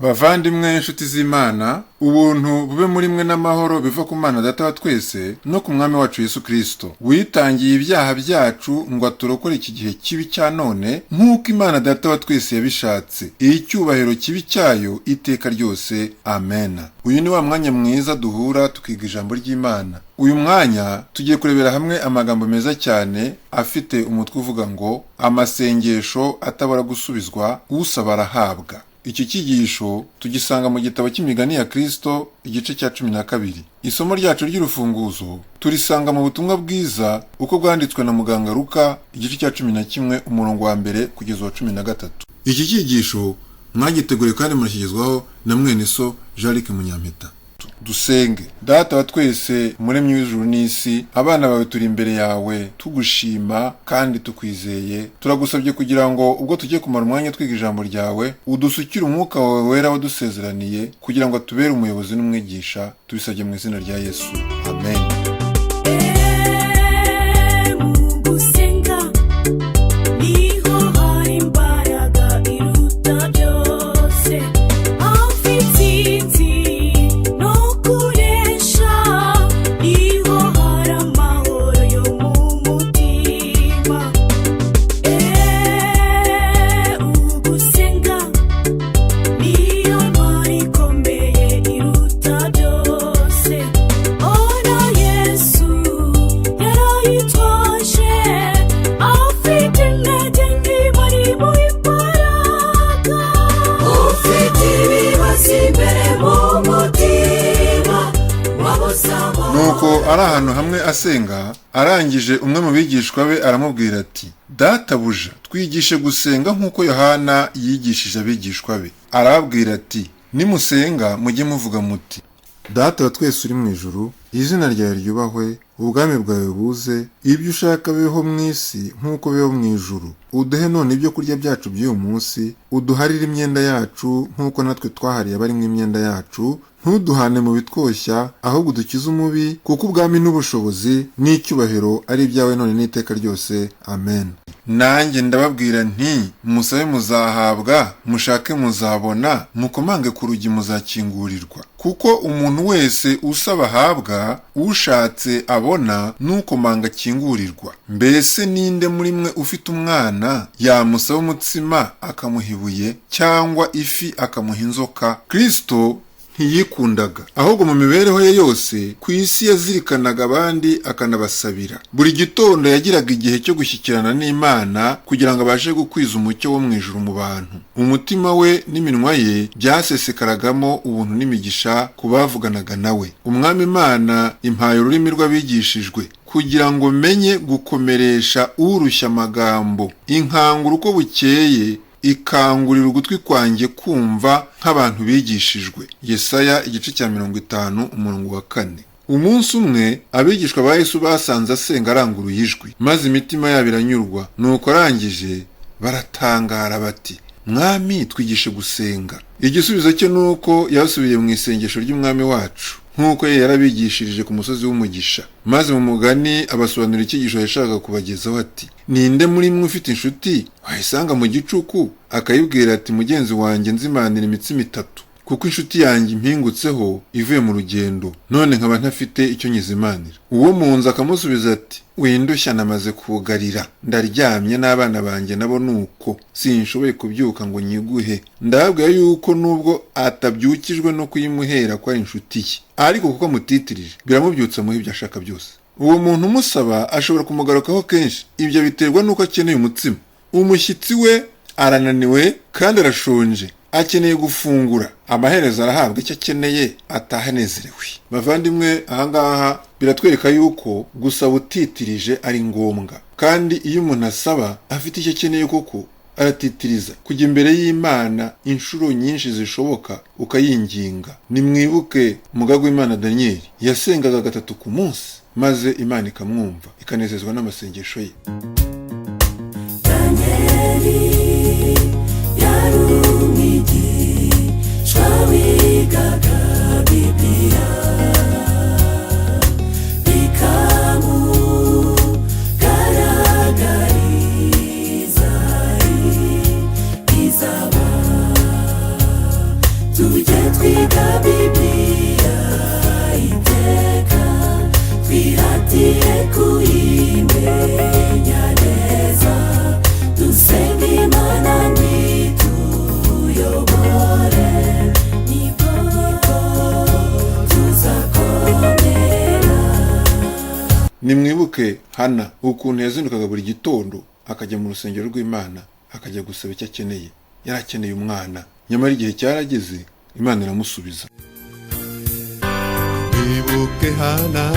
Bavandimwe inshuti z'Imana, ubuntu bube muri mwe n'amahoro biva ku Mana Data wa twese no ku Mwami wacu Yesu Kristo. Witangiye ibyaha byacu ngo aturokore iki gihe kibi cya none, nk'uko Imana Data wa twese yabishatse. Icyubahiro kibi cyayo iteka ryose. Amen. Uyu ni wa mwanya mwiza duhura tukiga ijambo ry'Imana. Uyu mwanya tugiye kurebera hamwe amagambo meza cyane afite umutwe uvuga ngo amasengesho atabara gusubizwa usaba arahabwa. Iki cyigisho tugisanga mu gitabo cy'imigani ya Kristo igice cya 12. Isomo ryacu ry'urufunguzo turisanga mu butumwa bwiza uko bwanditswe na muganga Luka igice cya 11 umurongo wa mbere kugeza wa 13. Iki cyigisho mwagiteguriye kandi murashyigezwaho na mwene so Jean-Luc Munyampeta. Dusenge. Data wa twese muremyi w'ijuru n'isi, abana bawe turi imbere yawe tugushima kandi tukwizeye. Turagusabye kugira ngo ubwo tugiye kumara umwanya twiga ijambo ryawe, udusukire umwuka wawe wera wadusezeraniye kugira ngo atubere umuyobozi n'umwigisha. Tubisabye mu izina rya Yesu. Amen. Nuko ari ahantu hamwe asenga, arangije umwe mu bigishwa be aramubwira ati, Databuja, twigishe gusenga nk'uko Yohana yigishije abigishwa be. Arababwira ati, nimusenga mujye muvuga muti, Data wa twese uri mu ijuru, izina ryawe ryubahwe, ubwami bwawe buze, ibyo ushaka bibeho mu isi nk'uko bibeho mu ijuru. Uduhe none ibyo kurya byacu by'uyu munsi, uduharire imyenda yacu nk'uko natwe twahariye abari mu imyenda yacu, ntuduhane mu bitwoshya, ahubwo dukize umubi, kuko ubwami n'ubushobozi n'icyubahiro ari ibyawe none n'iteka ryose. Amen. Nanjye ndababwira nti, musabe muzahabwa, mushake muzabona, mukomange ku rugi muzakingurirwa. Kuko umuntu wese usaba ahabwa, ushatse abona, n'ukomanga akingurirwa. Mbese ninde muri mwe ufite umwana yamusaba umutsima akamuha ibuye, cyangwa ifi akamuha inzoka? Kristo ntiyikundaga, ahubwo mu mibereho ye yose ku isi yazirikanaga abandi akanabasabira. Buri gitondo yagiraga igihe cyo gushyikirana n'Imana kugira ngo abashe gukwiza umucyo wo mu ijuru mu bantu. Umutima we n'iminwa ye byasesekaragamo ubuntu n'imigisha ku bavuganaga nawe. Umwami Imana impaye ururimi rw'abigishijwe kugira ngo menye gukomeresha urushya amagambo. Inkangura uko bukeye, ikangurira ugutwi kwanjye kumva nk'abantu bigishijwe. Yesaya igice cya 50 umurongo wa 4. Umunsi umwe abigishwa ba Yesu basanze asenga aranguruye ijwi, maze imitima yabo iranyurwa. Nuko arangije baratangara bati, Mwami, twigishe gusenga. Igisubizo cye nuko yasubiye mu isengesho ry'Umwami wacu, nk'uko yarabigishirije ku musozi w'umugisha. Maze mu mugani abasobanurira icyigisho yashakaga kubagezaho ati, ninde muri mwe ufite inshuti wayisanga mu gicuku akayibwira ati, mugenzi wanjye nzimanira imitsima 3, kuko inshuti yanjye impingutseho ivuye mu rugendo, none nkaba ntafite icyo nyizimanira. Uwo mu nzu akamusubiza ati, windushya namaze kugarira, ndaryamye n'abana banjye nabo nuko, sinshoboye kubyuka ngo nyiguhe. Ndababwira yuko nubwo atabyukijwe no kuyimuhera kwa inshuti ye, ariko kuko mutitirije biramubyutsa muhe ibyo ashaka byose. Uwo muntu umusaba ashobora kumugarukaho kenshi. Ibyo biterwa nuko akeneye umutsima. Umushyitsi we arananiwe kandi arashonje, akeneye gufungura. Amaherezo arahabwa icyo akeneye, ataha anezerewe. Bavandimwe, ahangaha biratwereka yuko gusaba utitirije ari ngombwa, kandi iyo umuntu asaba afite icyo akeneye koko aratitiriza kujya imbere y'Imana inshuro nyinshi zishoboka ukayinginga. Nimwibuke umugaragu w'Imana Daniel, yasengaga 3 ku munsi, maze Imana ikamwumva ikanezezwa n'amasengesho ye. mwibuke Hana ukuntu yazindukaga buri gitondo akajya mu rusengero rw'Imana akajya gusaba icyo akeneye. Yari akeneye umwana, nyamara igihe cyarageze Imana iramusubiza. Mwibuke Hana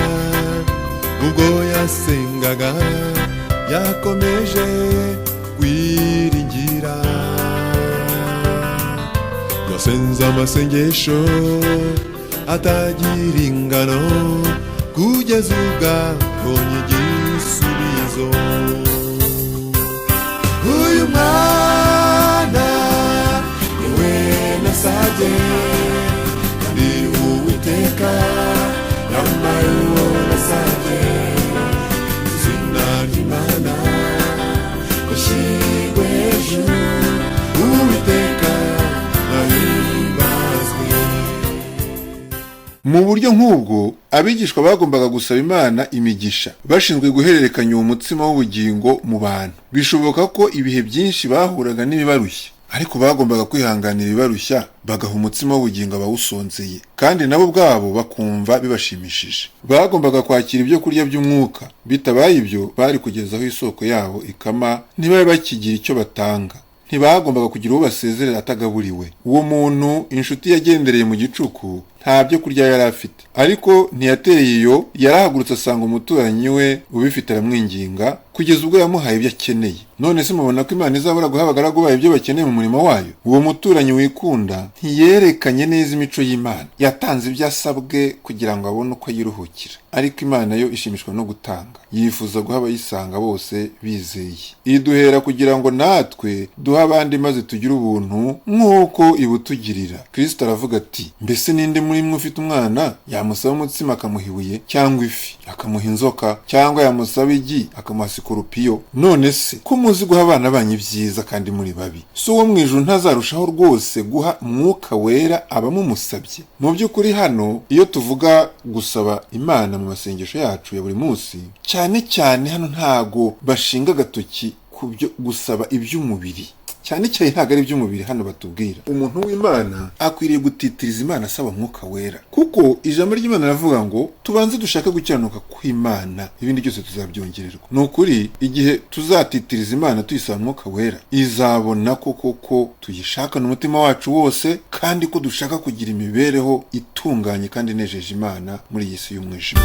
ubwo yasengaga yakomeje kwiringira, yasenze amasengesho atagira ingano kugeza ubwo abonye igisubizo. Uyu mwana niwe nasabye kandi Uwiteka yampaye uwo nasabye. Izina ry'Imana rishyirwe hejuru, Uwiteka ahimbazwe. Mu buryo nk'ubwo abigishwa bagombaga gusaba Imana imigisha, bashinzwe guhererekanya uwo mutsima w'ubugingo mu bantu. Bishoboka ko ibihe byinshi bahuraga n'ibibarushya, ariko bagombaga kwihanganira ibibarushya bagaha umutsima w'ubugingo abawusonzeye, kandi nabo ubwabo bakumva bibashimishije. Bagombaga kwakira ibyo kurya by'umwuka, bitabaye ibyo bari kugezaho isoko yabo ikama, ntibabe bakigira icyo batanga. Ntibagombaga kugira uwo basezerera atagaburiwe. Uwo muntu inshuti yagendereye mu gicuku nta byo kurya yari afite, ariko ntiyateye iyo, yarahagurutse asanga umuturanyi we ubifite aramwinginga kugeza ubwo yamuhaye ibyo akeneye. None se mubona ko Imana izabura guha abagaragu bayo ibyo bakeneye mu murimo wayo? Uwo muturanyi wikunda ntiyerekanye neza imico y'Imana, yatanze ibyo asabwe kugira ngo abone uko yiruhukira. Ariko Imana yo ishimishwa no gutanga, yifuza guha abayisanga bose bizeye. Iduhera kugira ngo natwe duha abandi maze tugire ubuntu nk'uko ibutugirira. Kristo aravuga ati, mbese ninde muri mwe ufite umwana yamusaba umutsima akamuha ibuye, cyangwa ifi akamuha inzoka, cyangwa yamusaba igi akamuha sikorupiyo? None se ko muzi guha abana banyu ibyiza kandi muri babi, so uwo mu ijuru ntazarushaho rwose guha Mwuka Wera abamumusabye? Mu by'ukuri hano iyo tuvuga gusaba Imana mu masengesho yacu ya buri munsi, cyane cyane hano ntago bashinga agatoki ku byo gusaba iby'umubiri, cyane cyane ntabwo ari iby'umubiri hano batubwira. Umuntu w'Imana akwiriye gutitiriza Imana asaba Mwuka Wera, kuko ijambo ry'Imana ravuga ngo tubanze dushaka gukiranuka kw'Imana, ibindi byose tuzabyongererwa. Ni ukuri igihe tuzatitiriza Imana tuyisaba Mwuka Wera, izabona koko tuyishakana umutima wacu wose, kandi ko dushaka kugira imibereho itunganye kandi inejeje Imana muri iyi si y'umwijima.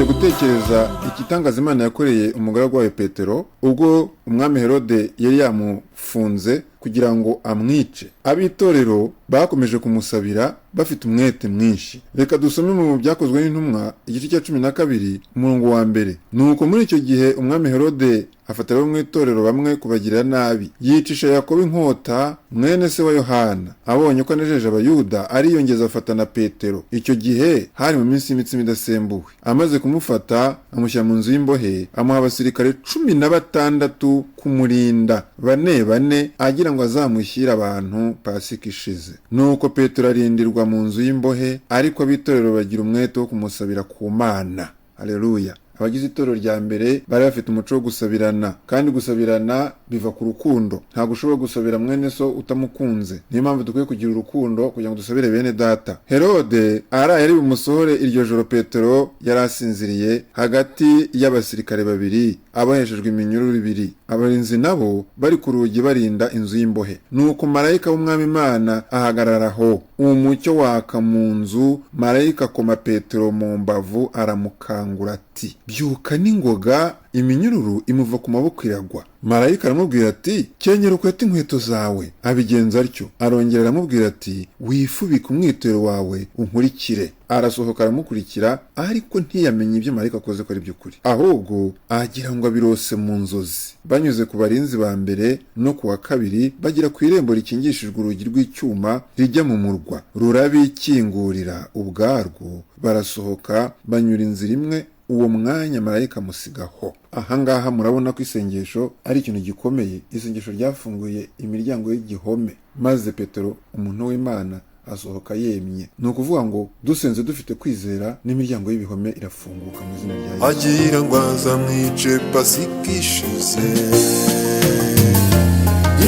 Gutekereza igitangaza Imana yakoreye umugaragu wayo Petero ubwo umwami Herode yari yamufunze kugira ngo amwice. Abitorero bakomeje kumusabira bafite umwete mwinshi. Reka dusome mu byakozwe n'intumwa igice cya 12 umurongo wa mbere. Nuko muri icyo gihe umwami Herode afata abo mu itorero bamwe kubagirira nabi, yicisha Yakobo inkota mwene se wa Yohana. Abonye ko anejeje abayuda, ariyongeza afata na Petero. Icyo gihe hari mu minsi y'imitsima idasembuwe. Amaze kumufata amushyira mu nzu y'imbohe, amuha abasirikare 16 kumurinda, bane agira ngo azamushyire abantu Pasika ishize. Nuko Petero arindirwa mu nzu y'imbohe, ariko abitorero bagira umwete wo kumusabira ku Mana. Haleluya. Abagize itorero rya mbere bari bafite umuco wo gusabirana, kandi gusabirana biva ku rukundo. Ntabwo ushobora gusabira mwene so utamukunze. Niyo mpamvu dukwiye kugira urukundo kugira ngo dusabire bene data. Herode araye bumusohore iryo joro Petero yarasinziriye hagati y'abasirikare babiri, abaheshejwe iminyururu 2. Abarinzi nabo bari ku rugi barinda inzu y'imbohe. Nuko marayika w'Umwami Imana ahagararaho, umucyo waka mu nzu. Marayika akoma Petero mu mbavu aramukangura ati, byuka n'ingoga. iminyururu imuva ku maboko iragwa. Marayika aramubwira ati kenyera ukwete inkweto zawe. Abigenza atyo. Arongera aramubwira ati wifubike umwitero wawe unkurikire. Arasohoka aramukurikira, ariko ntiyamenye ibyo marayika akoze ko ari by'ukuri, ahubwo agira ngo abirose mu nzozi. Banyuze ku barinzi ba mbere no ku wa kabiri, bagera ku irembo rikingishijwe urugi rw'icyuma rijya mu murwa. Rurabikingurira ubwarwo, barasohoka banyura inzira imwe. Uwo mwanya marayika amusigaho. Ahangaha murabona ko isengesho ari ikintu gikomeye. Isengesho ryafunguye imiryango y'igihome, maze Petero umuntu w'Imana asohoka yemye. Ni ukuvuga ngo dusenze dufite kwizera n'imiryango y'ibihome irafunguka mu izina rya Yesu. agira ngo azamwice Pasika ishize.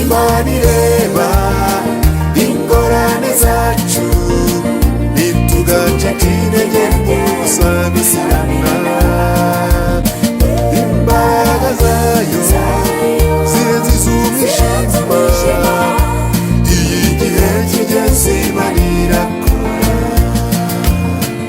Imana ireba ingorane zacu, ntitugacike intege mu gusabisana. Imbaraga zayo zirenze iz'umwijima, iyo igihe kigeze Imana irakora.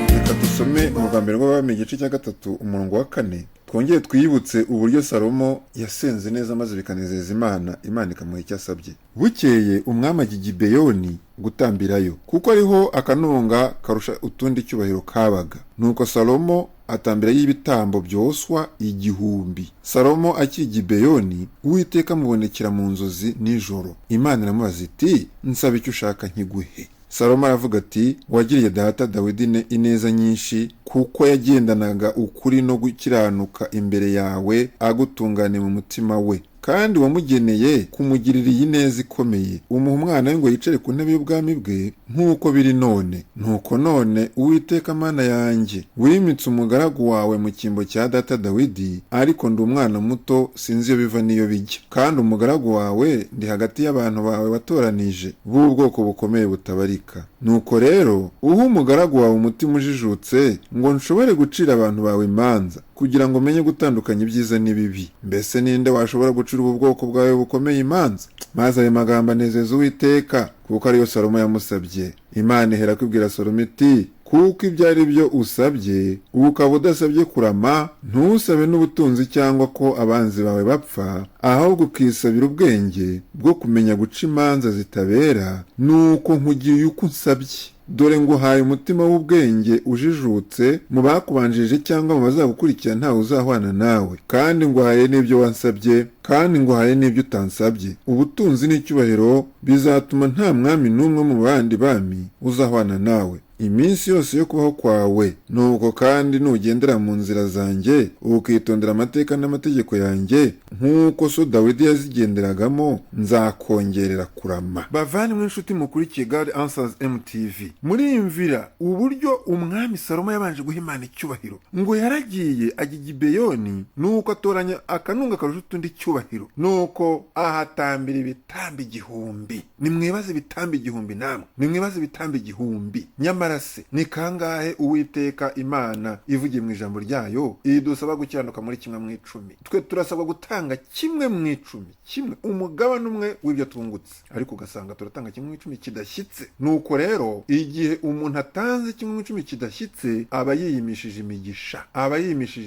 Reka dusome mu bwa mbere rw'Abami igice cya 3 umurongo wa 4. Twongere twiyibutse uburyo Salomo yasenze neza maze bikanezeza Imana, Imana ikamuha icyo asabye. Bukeye umwami ajya i Gibeyoni gutambirayo, kuko ariho akanunga karusha utundi cyubahiro kabaga. Nuko Salomo atambirayo ibitambo byoswa 1000. Salomo akiri i Gibeyoni, Uwiteka amubonekera mu nzozi nijoro. Imana iramubaza iti nsaba icyo ushaka nkiguhe. Salomo aravuga ati wagiriye data Dawidi ineza nyinshi, kuko yagendanaga ukuri no gukiranuka imbere yawe, agutungane mu mutima we. Kandi wamugeneye kumugirira iyi neza ikomeye, umuha umwana we ngo yicare ku ntebe y'ubwami bwe, nk'uko biri none. Nuko none Uwiteka Mana yanjye, wimitse umugaragu wawe mu cyimbo cya data Dawidi, ariko ndi umwana muto, sinzi iyo biva n'iyo bijya. Kandi umugaragu wawe ndi hagati y'abantu bawe watoranije, b'ubwoko bukomeye butabarika. Nuko rero uha umugaragu wawe umutima ujijutse, ngo nshobore gucira abantu bawe imanza, kugira ngo menye gutandukanya ibyiza n'ibibi. Mbese ninde washobora gucira ubu bwoko bwawe bukomeye imanza? Maze ayo magambo anezeza Uwiteka, kuko ariyo Salomo yamusabye. Imana ihera kwibwira Salomo iti kuko ibyo ari byo usabye, ukaba udasabye kurama, ntusabe n'ubutunzi cyangwa ko abanzi bawe bapfa, ahubwo ukisabira ubwenge bwo kumenya guca imanza zitabera, nuko nkugiye uko unsabye. Dore nguhaye umutima w'ubwenge ujijutse, mu bakubanjirije cyangwa mu bazagukurikira ntawe uzahwana nawe. Kandi nguhaye n'ibyo wansabye, kandi nguhaye n'ibyo utansabye. Ubutunzi n'icyubahiro bizatuma nta mwami n'umwe mu bandi bami uzahwana nawe iminsi yose yo kubaho kwawe. Nuko kandi nugendera mu nzira zanjye, ukitondera amateka n'amategeko yanjye, nk'uko so Dawidi yazigenderagamo, nzakongerera kurama. Bavandimwe inshuti mukurikiye God Answers MTV, muriyumvira uburyo umwami Salomo yabanje guha Imana icyubahiro. Ngo yaragiye ajya i Gibeyoni, nuko atoranya akanunga karusha utundi cyubahiro, nuko ahatambira ibitambo 1000. Nimwibaze ibitambo 1000 namwe, nimwibaze ibitambo 1000. Nyamara se ni kangahe Uwiteka Imana ivugiye mu ijambo ryayo idusaba gukiranuka muri 1/10? Twe turasabwa gutanga 1/10, kimwe, umugabane umwe w'ibyo tungutse, ariko ugasanga turatanga 1/10 kidashyitse. Nuko rero igihe umuntu atanze 1/10 kidashyitse, aba yiyimishije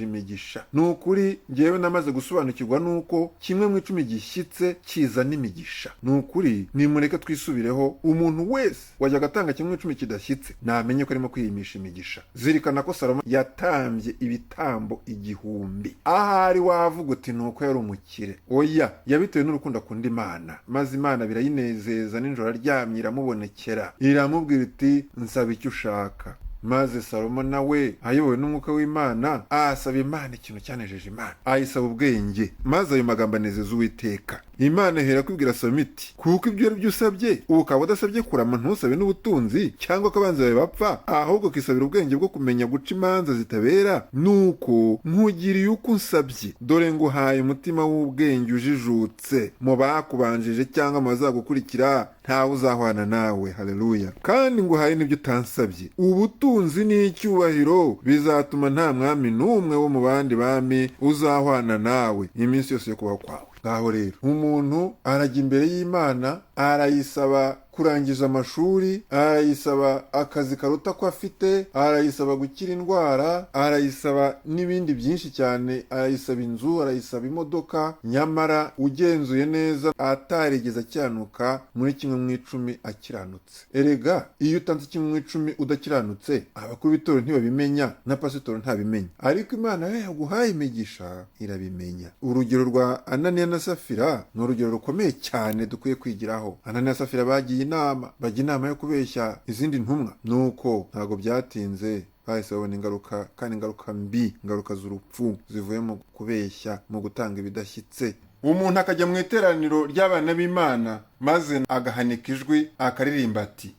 imigisha, nukuri ngewe namaze gusobanukirwa nuko 1/10 gishyitse kiza n'imigisha. Nukuri nimureke twisubireho, umuntu wese wajya agatanga 1/10 kidashyitse namenye ko arimo kwiyimisha imigisha. Zirikana ko Salomo yatambye ibitambo 1000. Ahari wavuga uti nuko yari umukire. Oya, yabitewe n'urukundo akunda Imana, maze Imana birayinezeza, n'injoro aryamye iramubonekera, iramubwira iti nsaba icyo ushaka. Maze Salomo nawe ayobowe n'umwuka w'Imana asaba Imana ikintu cyanejeje Imana, ayisaba ubwenge. Maze ayo magambo anezeza Uwiteka. Imana ihera kwibwira Salomo iti kuko ibyo ari byo usabye, ukaba udasabye kurama, ntusabe n'ubutunzi cyangwa ko abanzi bawe bapfa, ahubwo ukisabira ubwenge bwo kumenya guca imanza zitabera, nuko nkugiriye uko unsabye. Dore nguhaye umutima w'ubwenge ujijutse, mu bakubanjije cyangwa mu bazagukurikira ntawe uzahwana nawe. Haleluya. Kandi nguhaye n'ibyo utansabye. Ubutunzi n'icyubahiro bizatuma nta mwami n'umwe wo mu bandi bami uzahwana nawe iminsi yose yo kubaho kwawe. ngaho rero umuntu arajya imbere y'Imana, arayisaba kurangiza amashuri, arayisaba akazi karuta ko afite, arayisaba gukira indwara, arayisaba n'ibindi byinshi cyane, arayisaba inzu, arayisaba imodoka, nyamara ugenzuye neza atarigeze acyanuka muri 1/10 akiranutse. Erega iyo utanze 1/10 udakiranutse, abakuru b'itorero ntibabimenya na pasitoro ntabimenya, ariko Imana yaguhaye imigisha irabimenya. Urugero rwa Ananiya na Safira ni urugero rukomeye cyane dukwiye kwigiraho. Ananiya na Safira bajya inama yo kubeshya izindi ntumwa, nuko ntago byatinze bahise babona ingaruka, kandi ingaruka mbi, ingaruka z'urupfu zivuye mu kubeshya, mu gutanga ibidashyitse. Umuntu akajya mu iteraniro ry'abana b'Imana maze agahanika ijwi akaririmba ati: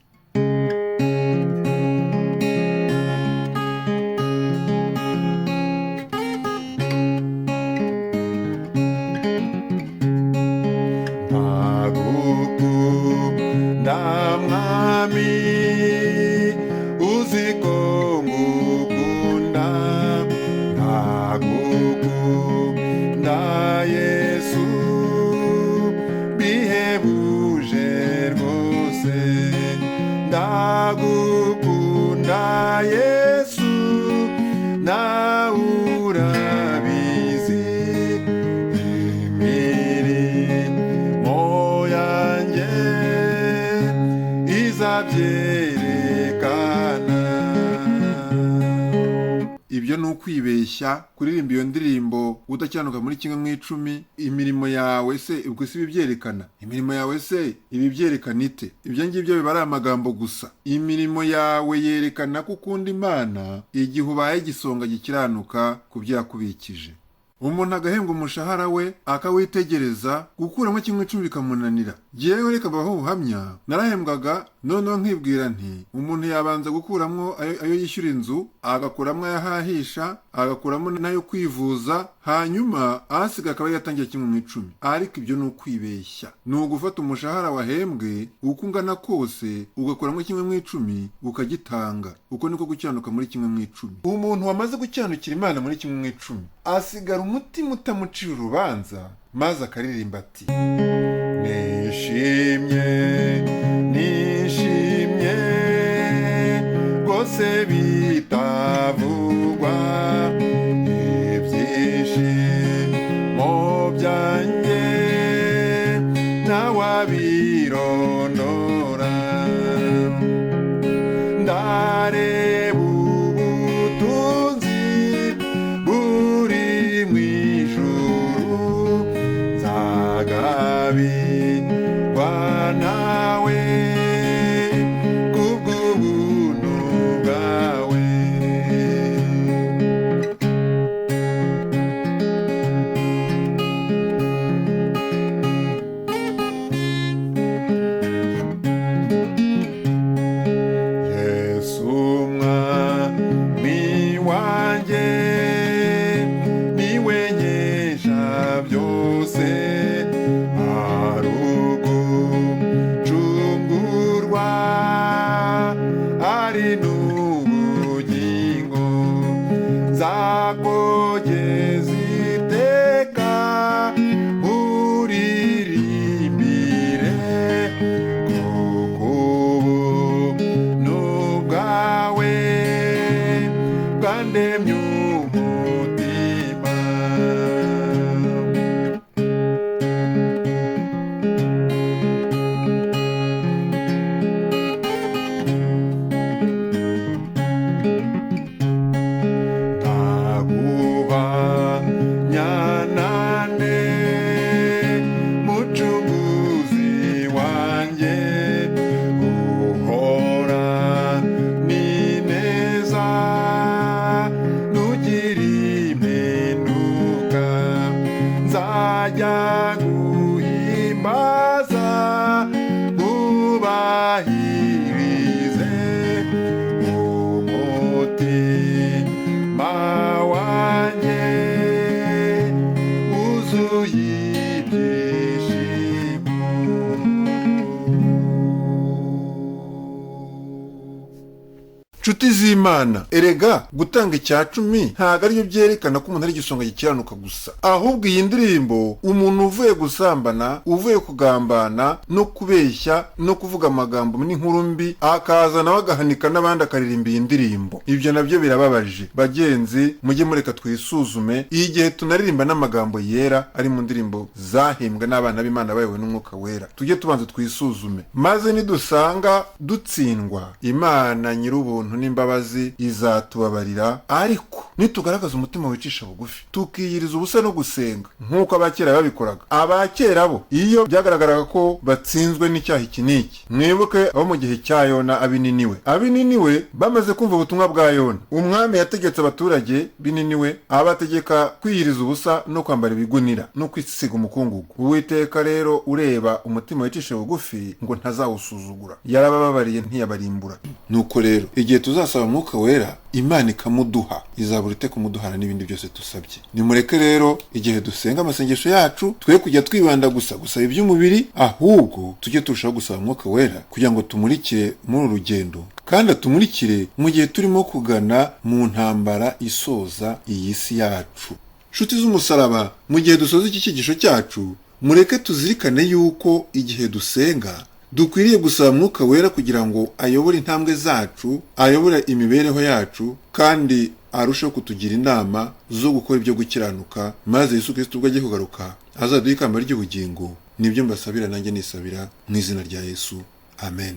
Mwami uziko ngukunda, ndagukunda Yesu bihebuje rwose, ndagukunda Yesu nawe urabizi, imirimo yanjye izabyerekana. Ibyo ni ukwibeshya kuririmba iyo ndirimbo udacyanuka muri 1/10. Imirimo yawe se ubwo si bibyerekana? Imirimo yawe se ibi byerekana ite? Ibyo ngibyo biba ari amagambo gusa. Imirimo yawe yerekana ko ukunda Imana igihe ubaye igisonga gikiranuka ku byo yakubikije. Umuntu agahembwa umushahara we akawitegereza, gukuramo 1/10 bikamunanira. Jewe reka baho ubuhamya, narahembwaga noneho nkibwira nti umuntu yabanza gukuramo ayo yishyura inzu, agakuramo ayahahisha, agakuramo nayo kwivuza, hanyuma asiga akaba yatangiye 1/10. Ariko ibyo ni ukwibeshya. Ni ugufata umushahara wahembwe uko ungana kose ugakuramo 1/10 ukagitanga. Uko niko gucyanuka muri 1/10. Umuntu wamaze gucyanukira Imana muri 1/10 asigara umutima utamucira urubanza, maze akaririmba ati: nishimye nishimye rwose bitavugwa, ibyishimo byanjye ntawabirondora, ndareba ubutunzi buri mu ijuru, nzagabirwa nawe kubw'ubuntu bwawe. Yesu mwami wanjye niwe nkesha byose, arugucungurwa ari n'ubugingo, nzakogeza iteka muririmbire, kuko ubuntu bwawe bwandemye umutima. Nyanane mucunguzi wanjye, uhora ni neza nugira impinduka, nzajya guhimbaza ubahirize umutima wanjye wuzuye ibyishimo. nshuti z'Imana, erega gutanga icya cumi ntabwo aribyo byerekana ko umuntu ari igisonga gikiranuka gusa, ahubwo iyi ndirimbo umuntu uvuye gusambana, uvuye kugambana no kubeshya no kuvuga amagambo n'inkuru mbi akaza nawe agahanika n'abandi akaririmba iyi ndirimbo, ibyo nabyo birababaje. Bagenzi, mujye mureka twisuzume igihe tunaririmba n'amagambo yera ari mu ndirimbo zahimbwe n'abana b'Imana bayobowe n'Umwuka Wera. Tujye tubanza twisuzume, maze nidusanga dutsindwa, Imana nyir'ubuntu n'imbabazi izatubabarira. Ariko nitugaragaza umutima wicisha bugufi, tukiyiriza ubusa no gusenga nk'uko abakera babikoraga. Abakera bo iyo byagaragaraga ko batsinzwe n'icyaha iki n'iki, mwibuke abo mu gihe cya Yona abininiwe bamaze kumva ubutumwa bwa Yona, umwami yategetse abaturage b'Ininiwe abategeka kwiyiriza ubusa no kwambara ibigunira no kwisiga umukungugu. Uwiteka rero ureba umutima wicisha bugufi ngo ntazawusuzugura, yarabababariye ntiyabarimbura. Nuko rero igihe tuzasaba Umwuka Wera, Imana ikamuduha, izabura ite kumuduhana n'ibindi byose dusabye. Nimureke rero igihe dusenga amasengesho yacu twe kujya twibanda gusaba iby'umubiri, ahubwo tujye turushaho gusaba Umwuka Wera kugira ngo tumurikire muri uru rugendo, kandi atumurikire mu gihe turimo kugana mu ntambara isoza iyi si yacu. Nshuti z'umusaraba, mu gihe dusoza iki cyigisho cyacu, mureke tuzirikane yuko igihe dusenga dukwiriye gusaba Umwuka Wera kugira ngo ayobore intambwe zacu, ayobore imibereho yacu, kandi arusheho kutugira inama zo gukora ibyo gukiranuka, maze Yesu Kristo ubwo agiye kugaruka azaduha ikamba ry'ubugingo. Nibyo mbasabira, nanjye nisabira mu izina rya Yesu. Amen.